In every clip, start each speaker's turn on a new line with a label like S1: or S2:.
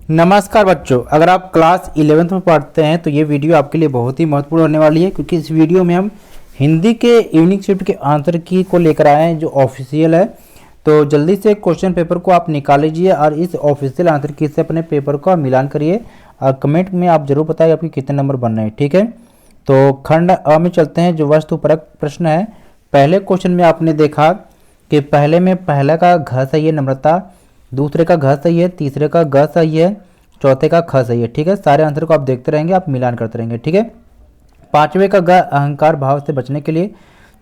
S1: नमस्कार बच्चों, अगर आप क्लास 11th में पढ़ते हैं तो ये वीडियो आपके लिए बहुत ही महत्वपूर्ण होने वाली है, क्योंकि इस वीडियो में हम हिंदी के इवनिंग शिफ्ट के आंसर की को लेकर आए हैं जो ऑफिशियल है। तो जल्दी से क्वेश्चन पेपर को आप निकाल लीजिए और इस ऑफिशियल आंसर की से अपने पेपर का मिलान करिए और कमेंट में आप जरूर बताइए आपके कितने नंबर बन रहे हैं। ठीक है, तो खंड अ में चलते हैं जो वस्तुपरक प्रश्न है। पहले क्वेश्चन में आपने देखा कि पहले में पहला का घ सही है नम्रता, दूसरे का घ सही है, तीसरे का ग सही है, चौथे का ख सही है। ठीक है, सारे आंसर को आप देखते रहेंगे, आप मिलान करते रहेंगे। ठीक है, पांचवें का ग अहंकार भाव से बचने के लिए,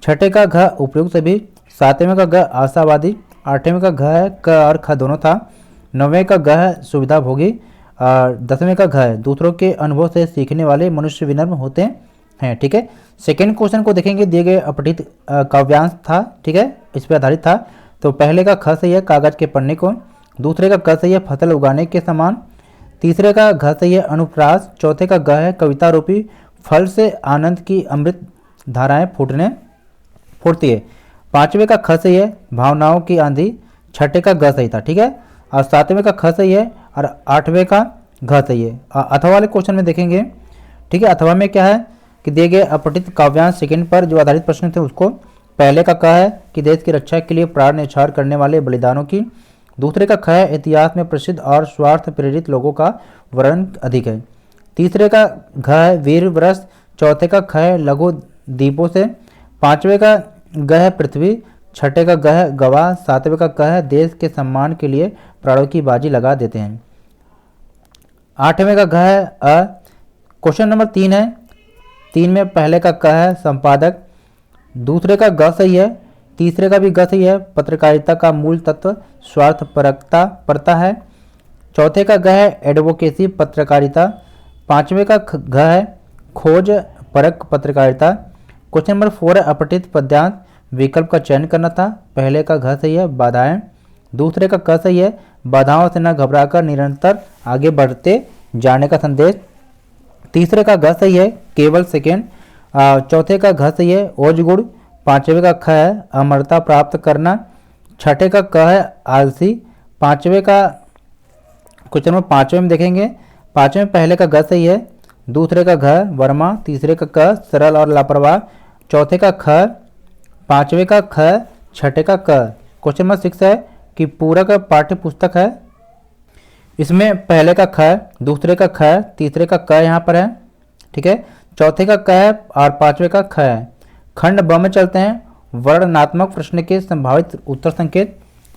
S1: छठे का घ उपयुक्त सभी, सातवें का ग आशावादी, आठवें का घ है क और ख दोनों था, नौवें का ग है सुविधा भोगी और दसवें का घ है दूसरों के अनुभव से सीखने वाले मनुष्य विनम्र होते हैं। ठीक है, सेकेंड क्वेश्चन को देखेंगे, दिए गए अपठित काव्यांश था। ठीक है, इस पर आधारित था। तो पहले का ख सही है कागज के पन्ने को, दूसरे का क सही है फसल उगाने के समान, तीसरे का घ सही है अनुप्रास, चौथे का ग है कविता रूपी फल से आनंद की अमृत धाराएं फूटती है, पांचवें का ख सही है भावनाओं की आंधी, छठे का ग सही था। ठीक है, और सातवें का ख सही है और आठवें का घ सही है। अथवा वाले क्वेश्चन में देखेंगे। ठीक है, अथवा में क्या है कि दिए गए अपठित काव्यांश सेकंड पर जो आधारित प्रश्न थे उसको, पहले का क है कि देश की रक्षा के लिए प्राण न्यौछावर करने वाले बलिदानों की, दूसरे का ख है इतिहास में प्रसिद्ध और स्वार्थ प्रेरित लोगों का वर्णन अधिक है, तीसरे का घ है वीर व्रस, चौथे का ख है लघु दीपों से, पांचवें का ग है पृथ्वी, छठे का ग है गवाह, सातवें का क है देश के सम्मान के लिए प्राणों की बाजी लगा देते हैं, आठवें का घ है अ। क्वेश्चन नंबर 3 है, 3 में पहले का क है संपादक, दूसरे का ग सही है, तीसरे का भी ग सही है पत्रकारिता का मूल तत्व स्वार्थपरता है, चौथे का ग है एडवोकेसी पत्रकारिता, पांचवें का घ है खोज परक पत्रकारिता। क्वेश्चन नंबर 4 है अपठित पद्यांश, विकल्प का चयन करना था। पहले का घ सही है बाधाएं, दूसरे का क सही है बाधाओं से न घबराकर निरंतर आगे बढ़ते जाने का संदेश, तीसरे का घ सही है केवल सेकेंड, चौथे का घ सही है ओज गुड़, पांचवें का ख है अमरता प्राप्त करना, छठे का क है आलसी, पांचवें का क्वेश्चन नंबर 5वें में देखेंगे। पांचवें में पहले का ग सही है, दूसरे का घ वर्मा, तीसरे का क सरल और लापरवाह, चौथे का ख, पांचवें का ख, छठे का क। क्वेश्चन नंबर 6 है कि पूरक पाठ्य पुस्तक है, इसमें पहले का ख, दूसरे का ख, तीसरे का क यहाँ पर है। ठीक है, चौथे का क है और पांचवें का ख है। खंड ब में चलते हैं, वर्णनात्मक प्रश्न के संभावित उत्तर संकेत।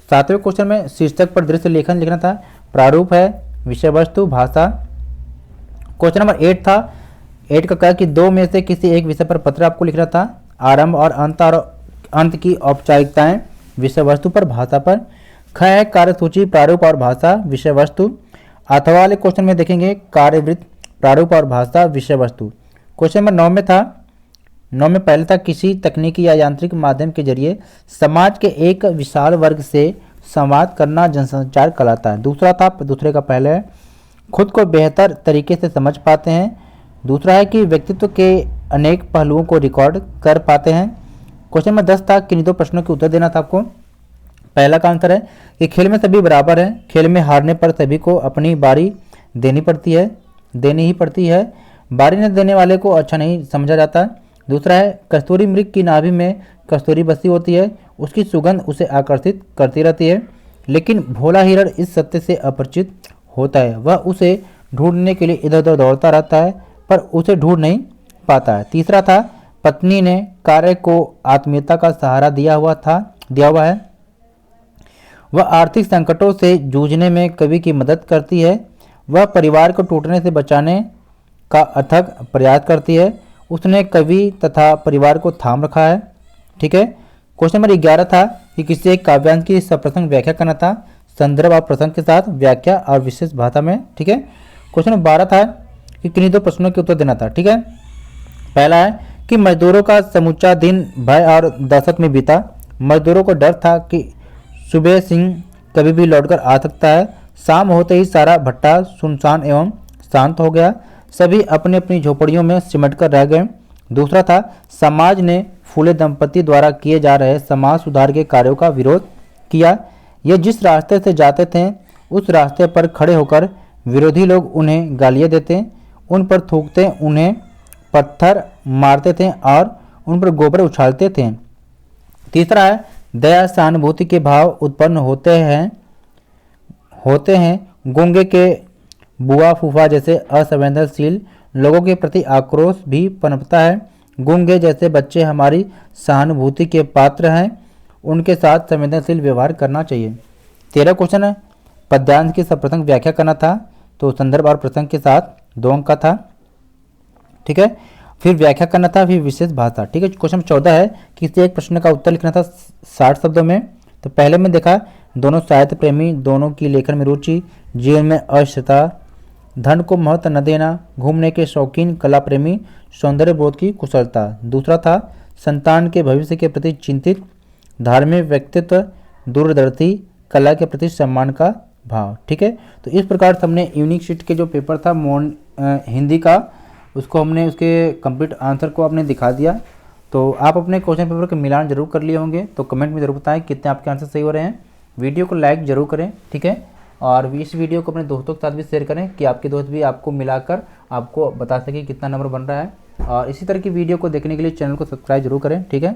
S1: सातवें क्वेश्चन में शीर्षक पर दृश्य लेखन लिखना था, प्रारूप है विषय वस्तु भाषा। क्वेश्चन नंबर 8 था, 8 का कहा कि दो में से किसी एक विषय पर पत्र आपको लिखना था, आरंभ और अंत की औपचारिकताएं विषय वस्तु पर भाषा पर। ख है कार्यसूची प्रारूप और भाषा विषय वस्तु। अथवा वाले क्वेश्चन में देखेंगे कार्यवृत्त प्रारूप और भाषा विषय वस्तु। क्वेश्चन नंबर 9 में था, 9 में पहले था किसी तकनीकी या यांत्रिक माध्यम के जरिए समाज के एक विशाल वर्ग से संवाद करना जनसंचार कहलाता है। दूसरा था, दूसरे का पहले है खुद को बेहतर तरीके से समझ पाते हैं, दूसरा है कि व्यक्तित्व के अनेक पहलुओं को रिकॉर्ड कर पाते हैं। क्वेश्चन नंबर 10 था, किन्हीं दो प्रश्नों के उत्तर देना था आपको। पहला का आंसर है कि खेल में सभी बराबर हैं, खेल में हारने पर सभी को अपनी बारी देनी ही पड़ती है, बारी न देने वाले को अच्छा नहीं समझा जाता। दूसरा है कस्तूरी मृग की नाभि में कस्तूरी बसी होती है, उसकी सुगंध उसे आकर्षित करती रहती है, लेकिन भोला हिरण इस सत्य से अपरिचित होता है, वह उसे ढूंढने के लिए इधर उधर दौड़ता रहता है पर उसे ढूंढ नहीं पाता है। तीसरा था पत्नी ने कार्य को आत्मीयता का सहारा दिया हुआ है, वह आर्थिक संकटों से जूझने में कवि की मदद करती है, वह परिवार को टूटने से बचाने का अथक प्रयास करती है, उसने कवि तथा परिवार को थाम रखा है। ठीक है, क्वेश्चन नंबर 11 था कि किसी एक काव्यांश की सप्रसंग व्याख्या करना था, संदर्भ और प्रसंग के साथ व्याख्या और विशेष भाषा में। ठीक है, क्वेश्चन नंबर 12 था कि किन्हीं दो प्रश्नों के उत्तर देना था। ठीक है, पहला है कि मजदूरों का समूचा दिन भय और दहशत में बीता, मजदूरों को डर था कि सुबह सिंह कभी भी लौटकर आ सकता है, शाम होते ही सारा भट्टा सुनसान एवं शांत हो गया, सभी अपनी अपनी झोपड़ियों में सिमटकर रह गए। दूसरा था समाज ने फूले दंपति द्वारा किए जा रहे समाज सुधार के कार्यों का विरोध किया, ये जिस रास्ते से जाते थे उस रास्ते पर खड़े होकर विरोधी लोग उन्हें गालियाँ देते, उन पर थूकते, उन्हें पत्थर मारते थे और उन पर गोबर उछालते थे। तीसरा है दया सहानुभूति के भाव उत्पन्न होते हैं। गूंगे के बुआ फूफा जैसे असंवेदनशील लोगों के प्रति आक्रोश भी पनपता है। गूंगे जैसे बच्चे हमारी सहानुभूति के पात्र हैं, उनके साथ संवेदनशील व्यवहार करना चाहिए। 13 क्वेश्चन है, पद्यांश की सर्वप्रथम व्याख्या करना था, तो संदर्भ और प्रसंग के साथ 2 अंक का था। ठीक है, फिर व्याख्या करना था, फिर विशेष भाषा। ठीक है, क्वेश्चन 14 है, किसी एक प्रश्न का उत्तर लिखना था 60 शब्दों में। तो पहले में देखा, दोनों साहित्य प्रेमी, दोनों की लेखन में रुचि, जीवन में अस्थिरता, धन को महत्व न देना, घूमने के शौकीन, कला प्रेमी, सौंदर्य बोध की कुशलता। दूसरा था संतान के भविष्य के प्रति चिंतित, धार्मिक व्यक्तित्व, दूरदर्शी, कला के प्रति सम्मान का भाव। ठीक है, तो इस प्रकार से हमने यूनिक शीट के जो पेपर था हिंदी का, उसको हमने उसके कंप्लीट आंसर को आपने दिखा दिया। तो आप अपने क्वेश्चन पेपर का मिलान जरूर कर लिए होंगे, तो कमेंट में जरूर बताएं कितने आपके आंसर सही हो रहे हैं। वीडियो को लाइक जरूर करें। ठीक है, और इस वीडियो को अपने दोस्तों के साथ भी शेयर करें कि आपके दोस्त भी आपको मिलाकर आपको बता सके कितना नंबर बन रहा है। और इसी तरह की वीडियो को देखने के लिए चैनल को सब्सक्राइब जरूर करें। ठीक है।